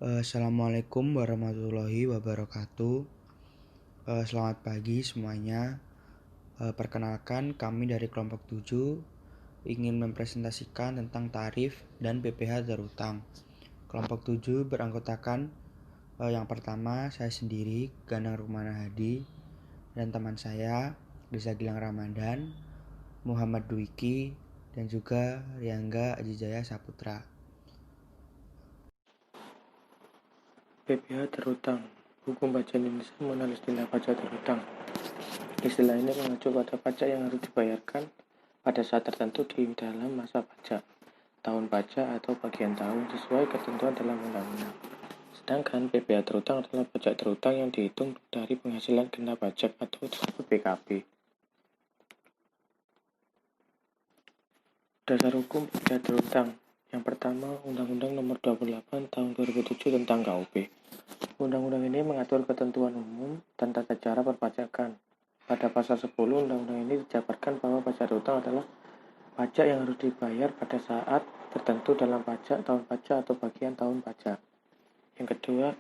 Assalamualaikum warahmatullahi wabarakatuh. Selamat pagi semuanya. Perkenalkan, kami dari kelompok 7 ingin mempresentasikan tentang tarif dan PPh terhutang. Kelompok 7 beranggotakan yang pertama saya sendiri, Ganang Rumana Hadi, dan teman saya Riza Gilang Ramadan, Muhammad Dwiki, dan juga Riangga Ajijaya Saputra. PPh terhutang. Hukum pajak Indonesia mengenal istilah pajak terhutang. Istilah ini mengacu pada pajak yang harus dibayarkan pada saat tertentu di dalam masa pajak, tahun pajak atau bagian tahun sesuai ketentuan dalam undang-undang. Sedangkan PPh terhutang adalah pajak terhutang yang dihitung dari penghasilan kena pajak atau disebut PKP. Dasar hukum PPh terhutang. Yang pertama, Undang-Undang Nomor 28 Tahun 2007 tentang KUP. Undang-undang ini mengatur ketentuan umum dan tata cara perpajakan. Pada pasal 10 undang-undang ini dijabarkan bahwa pajak terhutang adalah pajak yang harus dibayar pada saat tertentu dalam pajak, tahun pajak, atau bagian tahun pajak. Yang kedua,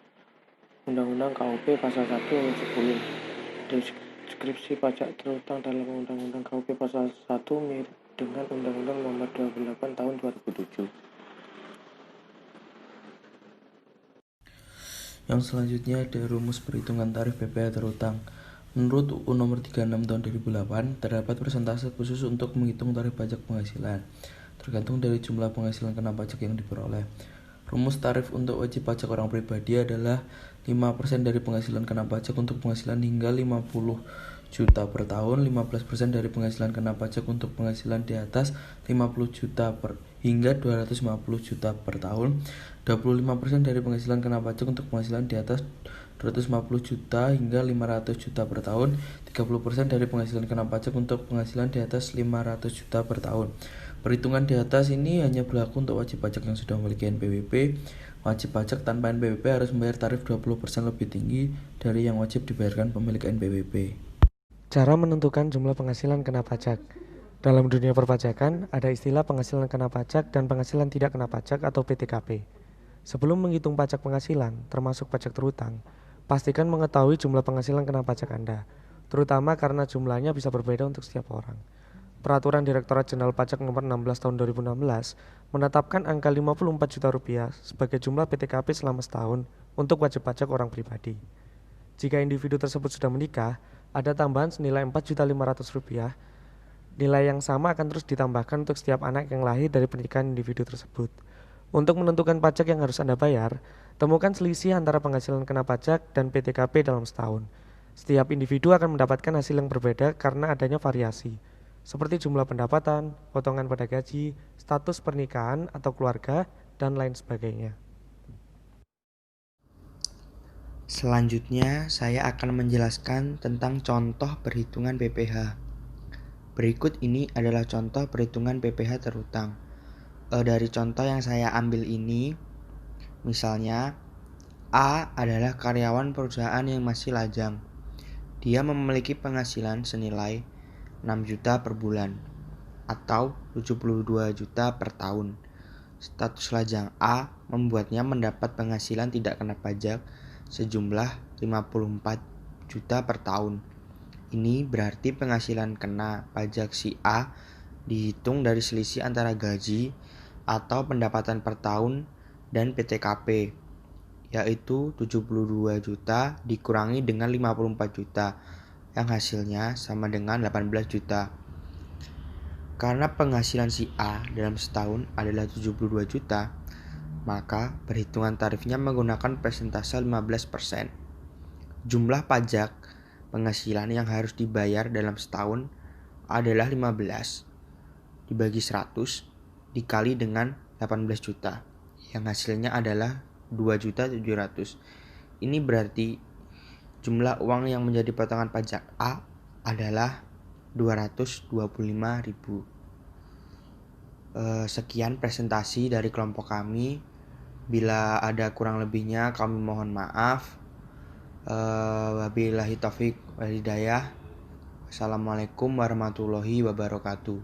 Undang-Undang KUP pasal 1 ayat 10. Deskripsi pajak terhutang dalam Undang-Undang KUP pasal 1 mirip dengan Undang-Undang Nomor 28 Tahun 2007. Yang selanjutnya ada rumus perhitungan tarif PPh terhutang. Menurut UU Nomor 36 Tahun 2008, terdapat persentase khusus untuk menghitung tarif pajak penghasilan, tergantung dari jumlah penghasilan kena pajak yang diperoleh. Rumus tarif untuk wajib pajak orang pribadi adalah 5% dari penghasilan kena pajak untuk penghasilan hingga 50 juta per tahun, 15% dari penghasilan kena pajak untuk penghasilan di atas 50 juta hingga 250 juta per tahun, 25% dari penghasilan kena pajak untuk penghasilan di atas 250 juta hingga 500 juta per tahun, 30% dari penghasilan kena pajak untuk penghasilan di atas 500 juta per tahun. Perhitungan di atas ini hanya berlaku untuk wajib pajak yang sudah memiliki NPWP. Wajib pajak tanpa NPWP harus membayar tarif 20% lebih tinggi dari yang wajib dibayarkan pemilik NPWP. Cara menentukan jumlah penghasilan kena pajak. Dalam dunia perpajakan, ada istilah penghasilan kena pajak dan penghasilan tidak kena pajak atau PTKP. Sebelum menghitung pajak penghasilan, termasuk pajak terhutang, pastikan mengetahui jumlah penghasilan kena pajak Anda, terutama karena jumlahnya bisa berbeda untuk setiap orang. Peraturan Direktorat Jenderal Pajak Nomor 16 Tahun 2016 menetapkan angka 54 juta rupiah sebagai jumlah PTKP selama setahun untuk wajib pajak orang pribadi. Jika individu tersebut sudah menikah, ada tambahan senilai 4.500.000 rupiah. Nilai yang sama akan terus ditambahkan untuk setiap anak yang lahir dari pernikahan individu tersebut. Untuk menentukan pajak yang harus Anda bayar, temukan selisih antara penghasilan kena pajak dan PTKP dalam setahun. Setiap individu akan mendapatkan hasil yang berbeda karena adanya variasi, seperti jumlah pendapatan, potongan pada gaji, status pernikahan atau keluarga, dan lain sebagainya. Selanjutnya, saya akan menjelaskan tentang contoh perhitungan PPh. Berikut ini adalah contoh perhitungan PPh terhutang. Dari contoh yang saya ambil ini, misalnya A adalah karyawan perusahaan yang masih lajang. Dia memiliki penghasilan senilai 6 juta per bulan atau 72 juta per tahun. Status lajang A membuatnya mendapat penghasilan tidak kena pajak sejumlah 54 juta per tahun. Ini berarti penghasilan kena pajak si A dihitung dari selisih antara gaji atau pendapatan per tahun dan PTKP, yaitu 72 juta dikurangi dengan 54 juta, yang hasilnya sama dengan 18 juta. Karena penghasilan si A dalam setahun adalah 72 juta, maka perhitungan tarifnya menggunakan persentase 15%. Jumlah pajak penghasilan yang harus dibayar dalam setahun adalah 15 dibagi 100 dikali dengan 18 juta, yang hasilnya adalah 2.700.000. Ini berarti jumlah uang yang menjadi potongan pajak A adalah 225.000. Sekian presentasi dari kelompok kami. Bila ada kurang lebihnya kami mohon maaf. Wabillahi taufik wal hidayah. Assalamualaikum warahmatullahi wabarakatuh.